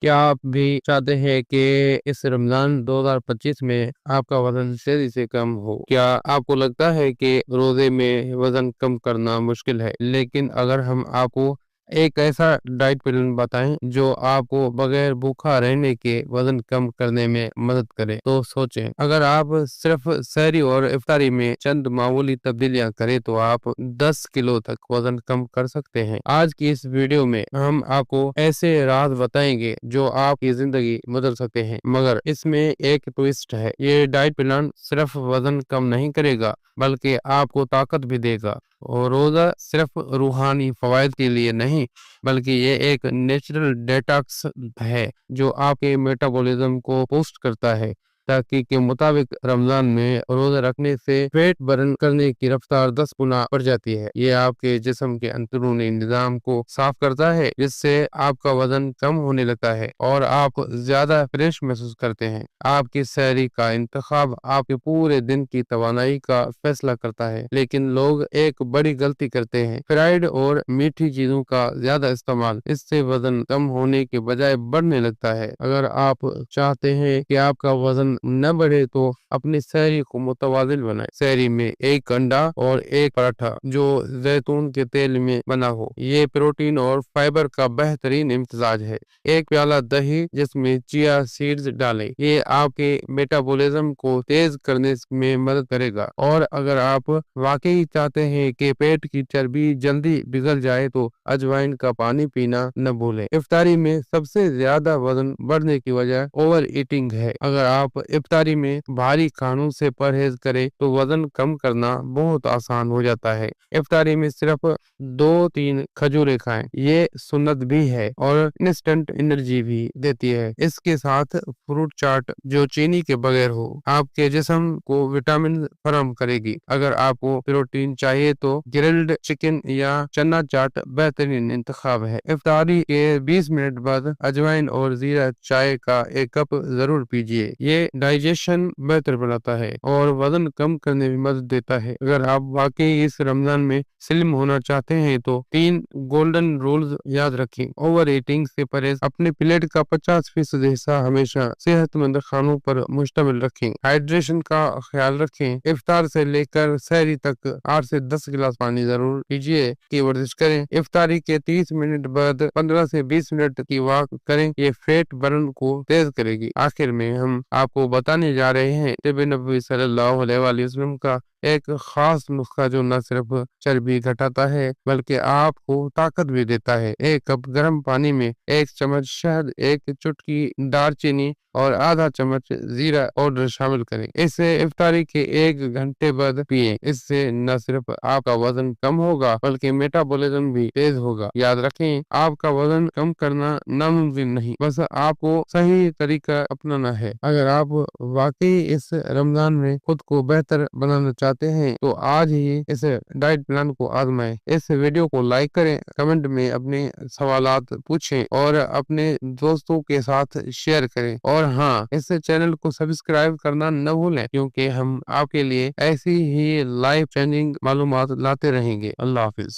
क्या आप भी चाहते हैं कि इस रमजान 2025 में आपका वजन तेजी से कम हो? क्या आपको लगता है कि रोजे में वजन कम करना मुश्किल है, लेकिन अगर हम आपको एक ऐसा डाइट प्लान बताएं जो आपको बगैर भूखा रहने के वजन कम करने में मदद करे, तो सोचें। अगर आप सिर्फ सहरी और इफ्तारी में चंद मामूली तब्दीलियां करें तो आप 10 किलो तक वजन कम कर सकते हैं। आज की इस वीडियो में हम आपको ऐसे राज बताएंगे जो आपकी जिंदगी बदल सकते हैं, मगर इसमें एक ट्विस्ट है। ये डाइट प्लान सिर्फ वजन कम नहीं करेगा, बल्कि आपको ताकत भी देगा। और रोजा सिर्फ रूहानी फवायद के लिए नहीं, बल्कि ये एक नेचुरल डेटॉक्स है जो आपके मेटाबॉलिज्म को बूस्ट करता है। ताकि के मुताबिक रमजान में रोजा रखने से पेट बर्न करने की रफ्तार 10 गुना बढ़ जाती है। ये आपके जिस्म के अंदरूनी निजाम को साफ करता है, जिससे आपका वजन कम होने लगता है और आप ज्यादा फ्रेश महसूस करते हैं। आपकी सहरी का इंतखाब आपके पूरे दिन की तवानाई का फैसला करता है, लेकिन लोग एक बड़ी गलती करते हैं, फ्राइड और मीठी चीजों का ज्यादा इस्तेमाल। इससे वजन कम होने के बजाय बढ़ने लगता है। अगर आप चाहते हैं कि आपका वजन न बढ़े तो अपनी सहरी को मुतवाजिन बनाएं। सहरी में एक अंडा और एक पराठा जो जैतून के तेल में बना हो, ये प्रोटीन और फाइबर का बेहतरीन इम्तजाज है। एक प्याला दही जिसमें चिया सीड्स डालें, ये आपके मेटाबॉलिज्म को तेज करने में मदद करेगा। और अगर आप वाकई चाहते हैं कि पेट की चर्बी जल्दी पिघल जाए तो अजवाइन का पानी पीना न भूलें। इफ्तारी में सबसे ज्यादा वजन बढ़ने की वजह ओवर ईटिंग है। अगर आप इफ्तारी में भारी खानों से परहेज करें तो वजन कम करना बहुत आसान हो जाता है। इफ्तारी में सिर्फ 2-3 खजूरें खाएं, ये सुन्नत भी है और इंस्टेंट एनर्जी भी देती है। इसके साथ फ्रूट चाट जो चीनी के बगैर हो, आपके जिस्म को विटामिन फराहम करेगी। अगर आपको प्रोटीन चाहिए तो ग्रिल्ड चिकन या चना चाट बेहतरीन इंतखाब है। इफ्तारी के 20 मिनट बाद अजवाइन और जीरा चाय का एक कप जरूर पीजिए। ये डाइजेशन बेहतर बनाता है और वजन कम करने में मदद देता है। अगर आप वाकई इस रमजान में स्लिम होना चाहते हैं तो 3 गोल्डन रूल्स याद रखें। ओवर ईटिंग से परहेज, अपने प्लेट का 50% हिस्सा हमेशा सेहतमंद खानों पर मुश्तमिल रखें। हाइड्रेशन का ख्याल रखें, इफ्तार से लेकर सहरी तक 8 से 10 गिलास पानी जरूर पीजिए। की वर्जिश करें, इफ्तारी के 30 मिनट बाद 15 से 20 मिनट की वॉक करें, ये फैट बर्न को तेज करेगी। आखिर में हम आपको बताने जा रहे हैं नबी नबी सल्लल्लाहु अलैहि वसल्लम का एक खास नुस्खा जो न सिर्फ चर्बी घटाता है बल्कि आपको ताकत भी देता है। एक कप गर्म पानी में 1 चम्मच शहद, 1 चुटकी दालचीनी और आधा चम्मच जीरा पाउडर शामिल करें। इसे इफ्तारी के 1 घंटे बाद पिएं। इससे न सिर्फ आपका वजन कम होगा बल्कि मेटाबॉलिज्म भी तेज होगा। याद रखें, आपका वजन कम करना नामुमकिन नहीं, बस आपको सही तरीका अपनाना है। अगर आप वाकई इस रमजान में खुद को बेहतर बनाना चाहते हैं तो आज ही इस डाइट प्लान को आजमाएं। इस वीडियो को लाइक करें, कमेंट में अपने सवालात पूछें और अपने दोस्तों के साथ शेयर करें। और हाँ, इस चैनल को सब्सक्राइब करना न भूलें, क्योंकि हम आपके लिए ऐसी ही लाइफ चेंजिंग मालूमात लाते रहेंगे। अल्लाह हाफिज।